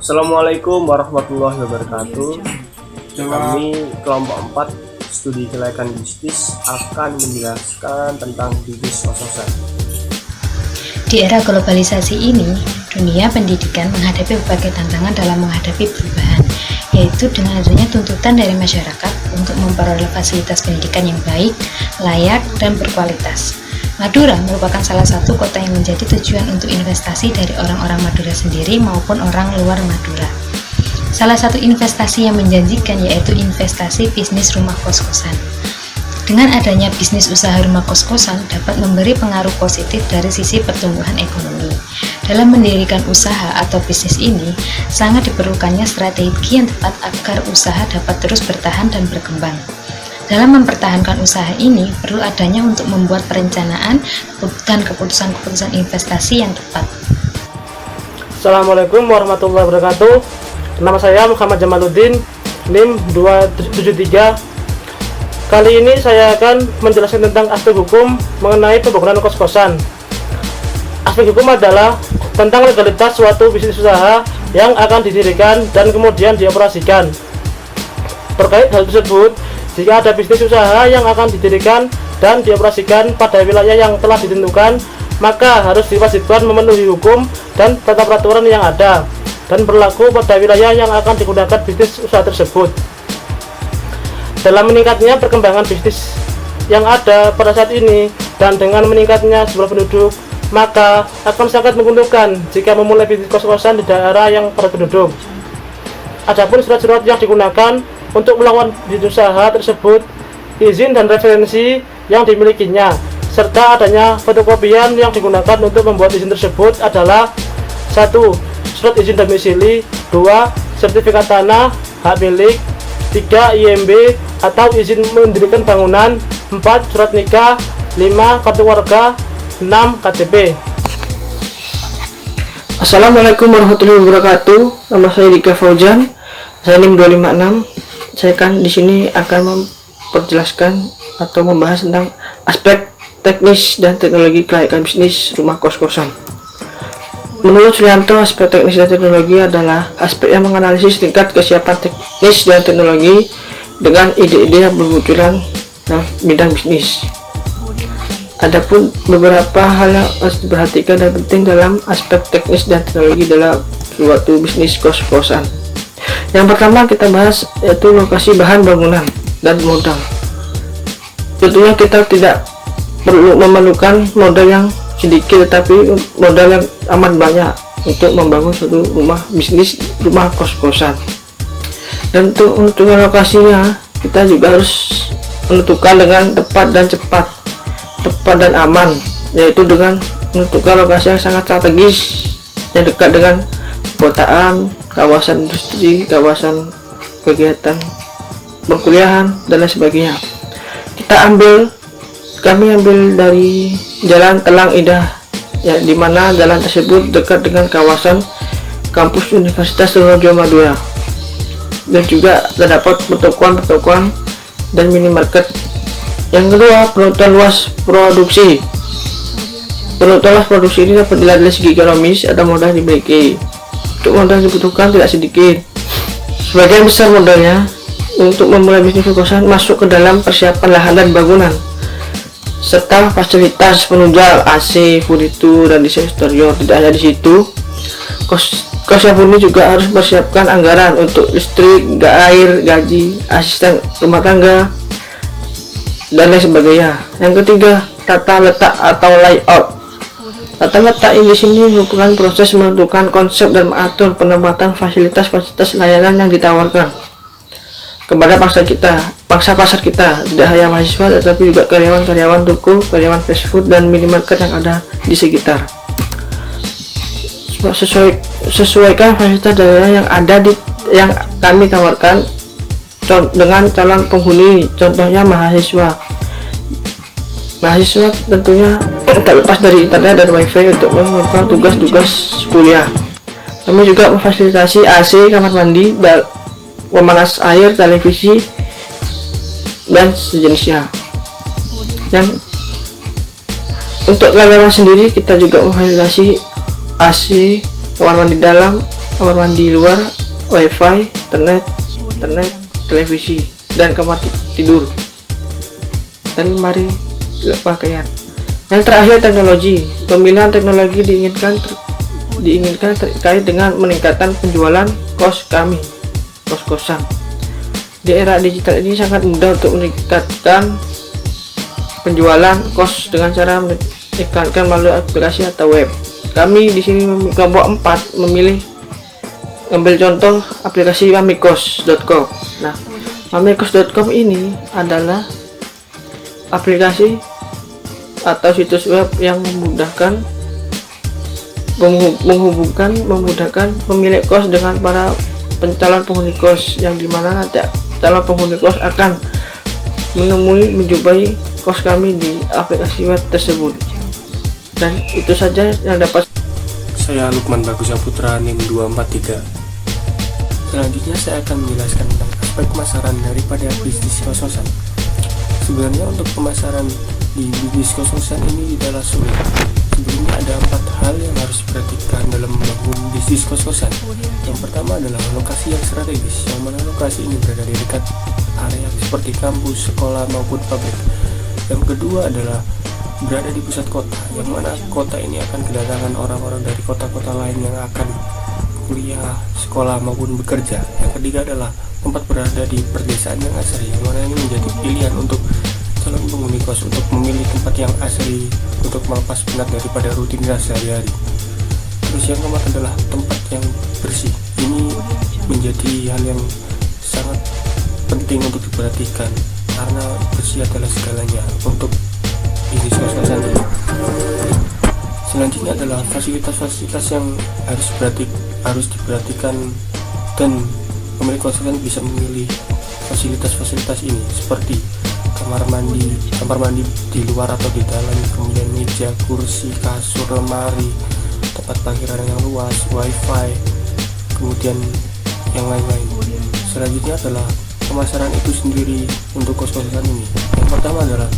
Assalamualaikum warahmatullahi wabarakatuh. Kami kelompok 4 studi kelayakan bisnis akan menjelaskan tentang bisnis kos-kosan. Di era globalisasi ini, dunia pendidikan menghadapi berbagai tantangan dalam menghadapi perubahan, yaitu dengan adanya tuntutan dari masyarakat untuk memperoleh fasilitas pendidikan yang baik, layak, dan berkualitas. Madura merupakan salah satu kota yang menjadi tujuan untuk investasi dari orang-orang Madura sendiri maupun orang luar Madura. Salah satu investasi yang menjanjikan yaitu investasi bisnis rumah kos-kosan. Dengan adanya bisnis usaha rumah kos-kosan dapat memberi pengaruh positif dari sisi pertumbuhan ekonomi. Dalam mendirikan usaha atau bisnis ini, sangat diperlukannya strategi yang tepat agar usaha dapat terus bertahan dan berkembang. Dalam mempertahankan usaha ini, perlu adanya untuk membuat perencanaan dan keputusan-keputusan investasi yang tepat. Assalamualaikum warahmatullahi wabarakatuh. Nama saya Muhammad Jamaluddin, NIM 273. Kali ini saya akan menjelaskan tentang aspek hukum mengenai pembangunan kos-kosan. Aspek hukum adalah tentang legalitas suatu bisnis usaha yang akan didirikan dan kemudian dioperasikan. Terkait hal tersebut, jika ada bisnis usaha yang akan didirikan dan dioperasikan pada wilayah yang telah ditentukan, maka harus diwajibkan memenuhi hukum dan tata peraturan yang ada dan berlaku pada wilayah yang akan digunakan bisnis usaha tersebut. Dalam meningkatnya perkembangan bisnis yang ada pada saat ini dan dengan meningkatnya jumlah penduduk, maka akan sangat menguntungkan jika memulai bisnis kos-kosan di daerah yang padat penduduk. Adapun surat-surat yang digunakan untuk melakukan bisnis usaha tersebut, izin dan referensi yang dimilikinya, serta adanya fotokopian yang digunakan untuk membuat izin tersebut adalah 1. Surat izin domisili, 2. Sertifikat tanah, hak milik, 3. IMB atau izin mendirikan bangunan, 4. Surat nikah, 5. Kartu warga, 6. KTP. Assalamualaikum warahmatullahi wabarakatuh. Nama saya Dika Fauzan, saya NIM 256. Saya di sini akan memperjelaskan atau membahas tentang aspek teknis dan teknologi kelayakan bisnis rumah kos-kosan. Menurut Sulianto, aspek teknis dan teknologi adalah aspek yang menganalisis tingkat kesiapan teknis dan teknologi dengan ide-ide yang bermunculan dalam bidang bisnis. Adapun beberapa hal yang harus diperhatikan dan penting dalam aspek teknis dan teknologi dalam suatu bisnis kos-kosan. Yang pertama kita bahas yaitu lokasi bahan bangunan dan modal. Tentunya kita tidak perlu memerlukan modal yang sedikit, tetapi modal yang amat banyak untuk membangun suatu rumah bisnis rumah kos-kosan. Dan untuk menentukan lokasinya, kita juga harus menentukan dengan tepat dan cepat, tepat dan aman, yaitu dengan menentukan lokasi yang sangat strategis yang dekat dengan perkotaan, kawasan industri, kawasan kegiatan perkuliahan dan lain sebagainya. Kami ambil dari Jalan Telang Indah, ya, di mana jalan tersebut dekat dengan kawasan kampus Universitas Trunojoyo Madura, dan juga terdapat pertokoan dan minimarket. Yang kedua, penentuan luas produksi. Penentuan luas produksi ini dapat dilihat dari segi ekonomis atau modal dimiliki. Untuk modal dibutuhkan tidak sedikit. Sebagian besar modalnya untuk memulai bisnis kos-kosan masuk ke dalam persiapan lahan dan bangunan, serta fasilitas penunjang AC, furnitur, dan desain eksterior. Tidak hanya di situ, kos-kosan ini juga harus mempersiapkan anggaran untuk listrik, air, gaji, asisten rumah tangga, dan lain sebagainya. Yang ketiga, tata letak atau layout. Tata letak di sini merupakan proses menentukan konsep dan mengatur penempatan fasilitas layanan yang ditawarkan kepada pangsa pasar kita, tidak hanya mahasiswa tetapi juga karyawan-karyawan toko, karyawan fast food dan minimarket yang ada di sekitar. Sesuaikan fasilitas layanan yang ada yang kami tawarkan dengan calon penghuni, contohnya mahasiswa tentunya tak lepas dari internet dan wifi untuk melakukan tugas-tugas kuliah. Kami juga memfasilitasi AC, kamar mandi, pemanas air, televisi, dan sejenisnya. Dan untuk karyawan sendiri kita juga memfasilitasi AC, kamar mandi dalam, kamar mandi luar, wifi, internet, televisi, dan kamar tidur, dan lemari pakaian. Yang terakhir, teknologi. Pemilihan teknologi diinginkan terkait dengan meningkatkan penjualan kos-kosan. Di era digital ini sangat mudah untuk meningkatkan penjualan kos dengan cara meningkatkan melalui aplikasi atau web. Kami di sini kelompok 4 memilih ambil contoh aplikasi mamikos.com. Nah, mamikos.com ini adalah aplikasi atau situs web yang memudahkan pemilik kos dengan para calon penghuni kos, yang dimana nanti calon penghuni kos akan menjumpai kos kami di aplikasi web tersebut. Dan itu saja yang dapat Saya Lukman Bagus Saputra, NIM 243. Selanjutnya saya akan menjelaskan tentang aspek pemasaran daripada bisnis kos-kosan. Sebenarnya untuk pemasaran di bisnis kos-kosan ini tidaklah sulit. Sebelumnya ada 4 hal yang harus diperhatikan dalam membangun bisnis kos-kosan. Yang pertama adalah lokasi yang strategis, yang mana lokasi ini berada di dekat area seperti kampus, sekolah maupun pabrik. Yang kedua adalah berada di pusat kota, yang mana kota ini akan kedatangan orang-orang dari kota-kota lain yang akan kuliah, sekolah maupun bekerja. Yang ketiga adalah tempat berada di perdesaan yang asri, yang mana ini menjadi pilihan untuk calon penghuni kos untuk memilih tempat yang asri untuk melepas penat daripada rutinitas sehari-hari. Terus yang keempat adalah tempat yang bersih. Ini menjadi hal yang sangat penting untuk diperhatikan karena bersih adalah segalanya untuk bisnis kos-kosan ini. Selanjutnya adalah fasilitas-fasilitas yang harus diperhatikan, dan pemilik kos-kosan bisa memilih fasilitas-fasilitas ini seperti kamar mandi di luar atau di dalam, kemudian meja, kursi, kasur, lemari, tempat parkiran yang luas, wifi, kemudian yang lain-lain. Selanjutnya adalah pemasaran itu sendiri untuk kos-kosan ini. Yang pertama adalah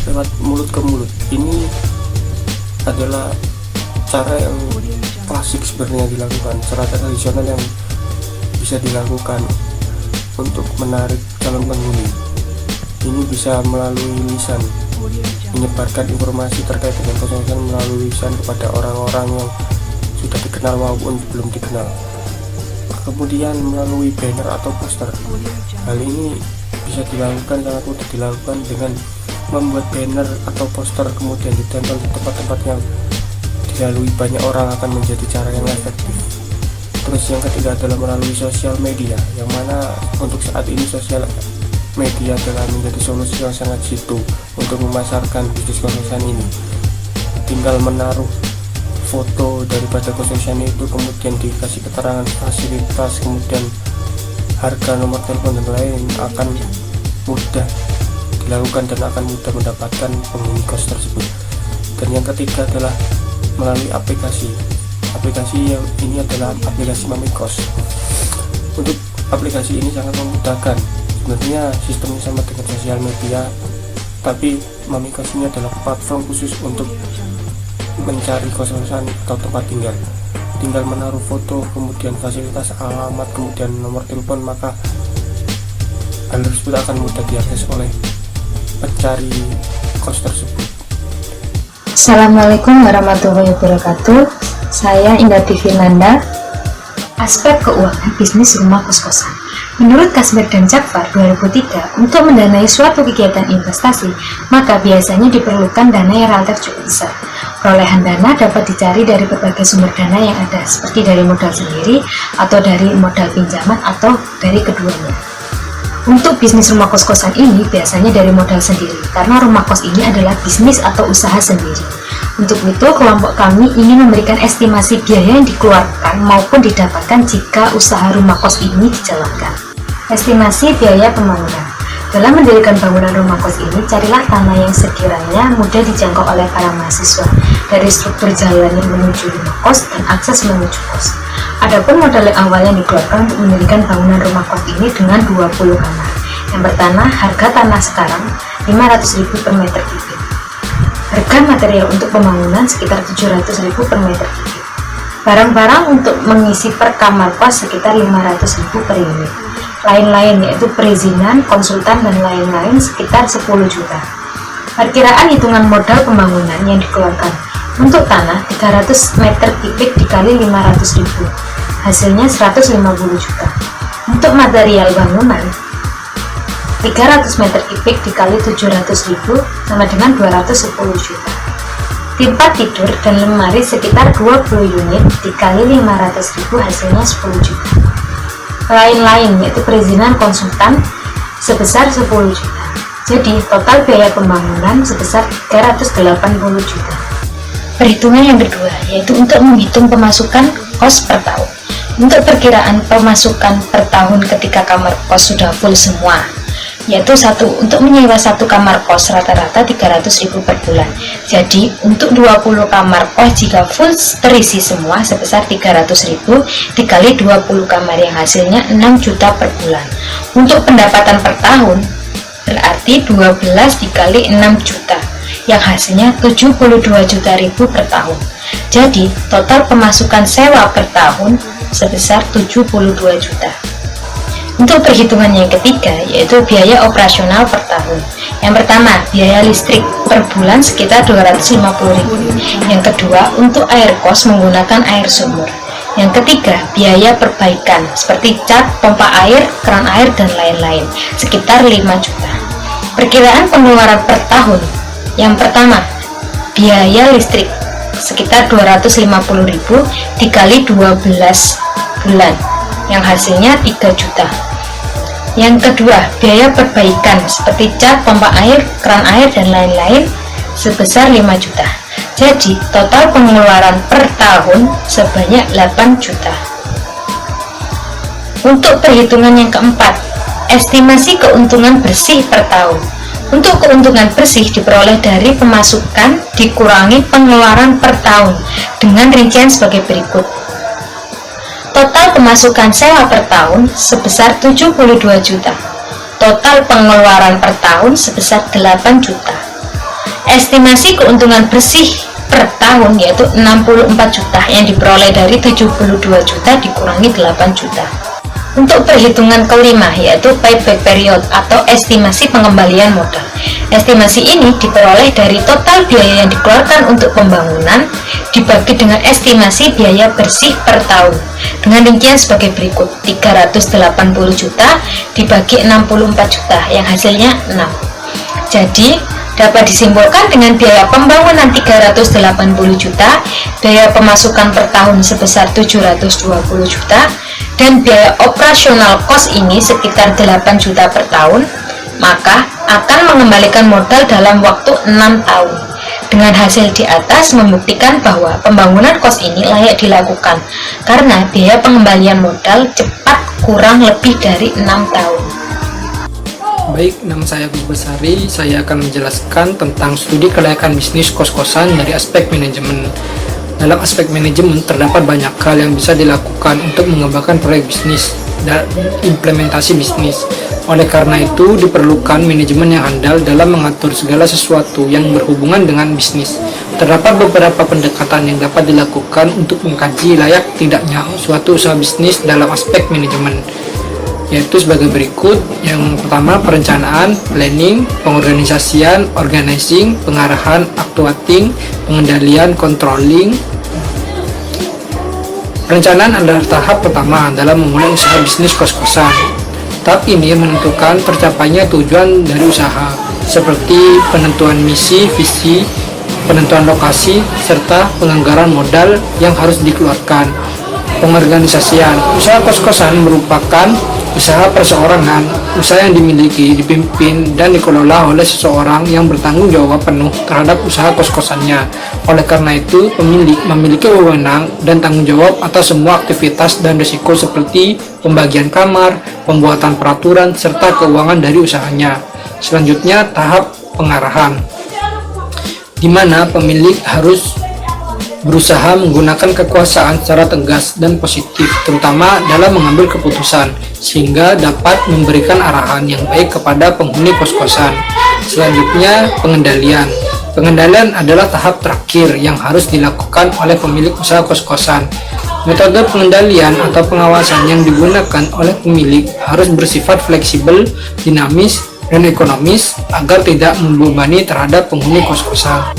lewat mulut ke mulut. Ini adalah cara yang klasik sebenarnya dilakukan, cara tradisional yang bisa dilakukan untuk menarik calon penghuni. Ini bisa melalui lisan, menyebarkan informasi terkait dengan kos-kosan melalui lisan kepada orang-orang yang sudah dikenal maupun belum dikenal. Kemudian melalui banner atau poster. Hal ini bisa dilakukan, sangat mudah dilakukan dengan membuat banner atau poster kemudian ditempel di tempat-tempat yang dilalui banyak orang, akan menjadi cara yang efektif. Terus yang ketiga adalah melalui sosial media, yang mana untuk saat ini sosial media telah menjadi solusi yang sangat jitu untuk memasarkan bisnis kos-kosan ini. Tinggal menaruh foto daripada kos-kosan itu, kemudian dikasih keterangan fasilitas, kemudian harga, nomor telepon dan lain, akan mudah dilakukan dan akan mudah mendapatkan penghuni kos tersebut. Dan yang ketiga adalah melalui aplikasi yang ini adalah aplikasi Mamikos. Untuk aplikasi ini sangat memudahkan. Sebenarnya sistemnya sama dengan sosial media, tapi Mamikos ini adalah platform khusus untuk mencari kos-kosan atau tempat tinggal. Tinggal menaruh foto, kemudian fasilitas, alamat, kemudian nomor telepon, maka hal tersebut akan mudah diakses oleh pencari kos tersebut. Assalamualaikum warahmatullahi wabarakatuh. Saya Indah Firnanda. Aspek keuangan bisnis rumah kos-kosan. Menurut Kasbek dan Jakfar 2003, untuk mendanai suatu kegiatan investasi, maka biasanya diperlukan dana yang relatif cukup besar. Perolehan dana dapat dicari dari berbagai sumber dana yang ada, seperti dari modal sendiri, atau dari modal pinjaman, atau dari keduanya. Untuk bisnis rumah kos-kosan ini biasanya dari modal sendiri, karena rumah kos ini adalah bisnis atau usaha sendiri. Untuk itu, kelompok kami ingin memberikan estimasi biaya yang dikeluarkan maupun didapatkan jika usaha rumah kos ini dijalankan. Estimasi biaya pembangunan. Dalam mendirikan bangunan rumah kos ini, carilah tanah yang sekiranya mudah dijangkau oleh para mahasiswa, dari struktur jalan yang menuju rumah kos dan akses menuju kos. Adapun modal yang awal yang dikeluarkan untuk mendirikan bangunan rumah kos ini dengan 20 kamar. Yang pertama, harga tanah sekarang 500.000 per meter kubik. Harga material untuk pembangunan sekitar 700.000 per meter kubik. Barang-barang untuk mengisi per kamar kos sekitar 500.000 per unit. Lain-lain yaitu perizinan, konsultan, dan lain-lain sekitar 10 juta. Perkiraan hitungan modal pembangunan yang dikeluarkan untuk tanah 300 meter kubik dikali 500.000, hasilnya 150 juta. Untuk material bangunan 300 meter kubik dikali 700.000 sama dengan 210 juta. Tempat tidur dan lemari sekitar 20 unit dikali 500.000, hasilnya 10 juta. Lain-lain yaitu perizinan konsultan sebesar 10 juta. Jadi total biaya pembangunan sebesar 380 juta. Perhitungan yang kedua yaitu untuk menghitung pemasukan kos per tahun. Untuk perkiraan pemasukan per tahun ketika kamar kos sudah full semua, yaitu untuk menyewa satu kamar kos rata-rata 300.000 per bulan. Jadi untuk 20 kamar kos jika full terisi semua sebesar 300.000 dikali 20 kamar yang hasilnya 6 juta per bulan. Untuk pendapatan per tahun berarti 12 dikali 6 juta yang hasilnya 72 juta ribu per tahun. Jadi total pemasukan sewa per tahun sebesar 72 juta. Untuk perhitungan yang ketiga yaitu biaya operasional per tahun. Yang pertama, biaya listrik per bulan sekitar 250.000. Yang kedua, untuk air kos menggunakan air sumur. Yang ketiga, biaya perbaikan seperti cat, pompa air, keran air, dan lain-lain sekitar 5 juta. Perkiraan pengeluaran per tahun. Yang pertama, biaya listrik sekitar 250.000 dikali 12 bulan yang hasilnya 3 juta. Yang kedua, biaya perbaikan seperti cat, pompa air, keran air, dan lain-lain sebesar 5 juta. Jadi total pengeluaran per tahun sebanyak 8 juta. Untuk perhitungan yang keempat, estimasi keuntungan bersih per tahun. Untuk keuntungan bersih diperoleh dari pemasukan dikurangi pengeluaran per tahun dengan rincian sebagai berikut. Total pemasukan sewa per tahun sebesar 72 juta. Total pengeluaran per tahun sebesar 8 juta. Estimasi keuntungan bersih per tahun yaitu 64 juta yang diperoleh dari 72 juta dikurangi 8 juta. Untuk perhitungan kelima yaitu payback period atau estimasi pengembalian modal. Estimasi ini diperoleh dari total biaya yang dikeluarkan untuk pembangunan dibagi dengan estimasi biaya bersih per tahun dengan rincian sebagai berikut: 380 juta dibagi 64 juta yang hasilnya 6. Jadi dapat disimpulkan dengan biaya pembangunan 380 juta, biaya pemasukan per tahun sebesar 720 juta, dan biaya operasional kos ini sekitar 8 juta per tahun, maka akan mengembalikan modal dalam waktu 6 tahun. Dengan hasil di atas membuktikan bahwa pembangunan kos ini layak dilakukan karena biaya pengembalian modal cepat kurang lebih dari 6 tahun. Baik, nama saya Agus Besari. Saya akan menjelaskan tentang studi kelayakan bisnis kos-kosan dari aspek manajemen. Dalam aspek manajemen terdapat banyak hal yang bisa dilakukan untuk mengembangkan proyek bisnis dan implementasi bisnis. Oleh karena itu, diperlukan manajemen yang handal dalam mengatur segala sesuatu yang berhubungan dengan bisnis. Terdapat beberapa pendekatan yang dapat dilakukan untuk mengkaji layak tidaknya suatu usaha bisnis dalam aspek manajemen, yaitu sebagai berikut. Yang pertama, perencanaan, planning, pengorganisasian, organizing, pengarahan, actuating, pengendalian, controlling. Perencanaan adalah tahap pertama dalam memulai usaha bisnis kos-kosan. Tahap ini menentukan tercapainya tujuan dari usaha, seperti penentuan misi, visi, penentuan lokasi, serta penganggaran modal yang harus dikeluarkan. Pengorganisasian, usaha kos-kosan merupakan usaha perseorangan, usaha yang dimiliki, dipimpin, dan dikelola oleh seseorang yang bertanggung jawab penuh terhadap usaha kos-kosannya. Oleh karena itu, pemilik memiliki wewenang dan tanggung jawab atas semua aktivitas dan risiko seperti pembagian kamar, pembuatan peraturan, serta keuangan dari usahanya. Selanjutnya, tahap pengarahan, di mana pemilik harus berusaha menggunakan kekuasaan secara tegas dan positif, terutama dalam mengambil keputusan, sehingga dapat memberikan arahan yang baik kepada penghuni kos-kosan. Selanjutnya, pengendalian, Pengendalian adalah tahap terakhir yang harus dilakukan oleh pemilik usaha kos-kosan. Metode pengendalian atau pengawasan yang digunakan oleh pemilik harus bersifat fleksibel, dinamis, dan ekonomis agar tidak membebani terhadap penghuni kos-kosan.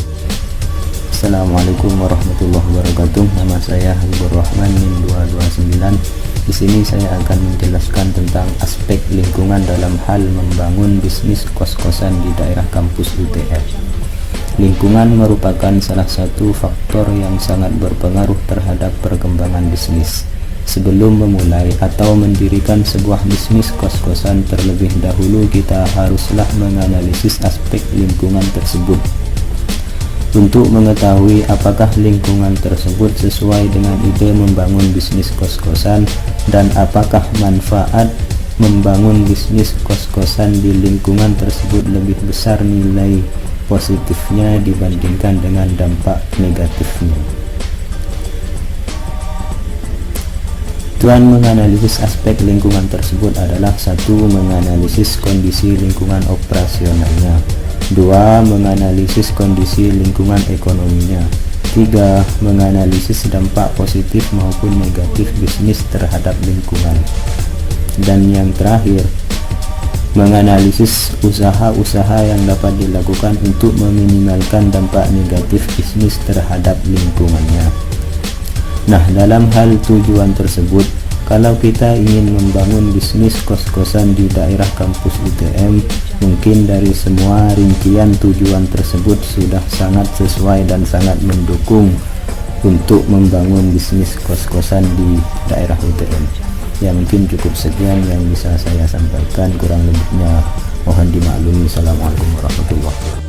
Assalamualaikum warahmatullahi wabarakatuh. Nama saya Habibur Rahman NIM 229. Di sini saya akan menjelaskan tentang aspek lingkungan dalam hal membangun bisnis kos-kosan di daerah kampus UTR. Lingkungan merupakan salah satu faktor yang sangat berpengaruh terhadap perkembangan bisnis. Sebelum memulai atau mendirikan sebuah bisnis kos-kosan, terlebih dahulu kita haruslah menganalisis aspek lingkungan tersebut untuk mengetahui apakah lingkungan tersebut sesuai dengan ide membangun bisnis kos-kosan dan apakah manfaat membangun bisnis kos-kosan di lingkungan tersebut lebih besar nilai positifnya dibandingkan dengan dampak negatifnya. Tujuan menganalisis aspek lingkungan tersebut adalah: 1. Menganalisis kondisi lingkungan operasionalnya. 2. Menganalisis kondisi lingkungan ekonominya. 3. Menganalisis dampak positif maupun negatif bisnis terhadap lingkungan. Dan yang terakhir, menganalisis usaha-usaha yang dapat dilakukan untuk meminimalkan dampak negatif bisnis terhadap lingkungannya. Nah, dalam hal tujuan tersebut, kalau kita ingin membangun bisnis kos-kosan di daerah kampus UTM, mungkin dari semua rincian tujuan tersebut sudah sangat sesuai dan sangat mendukung untuk membangun bisnis kos-kosan di daerah UTM. Ya, mungkin cukup sekian yang bisa saya sampaikan, kurang lebihnya mohon dimaklumi. Assalamualaikum warahmatullahi wabarakatuh.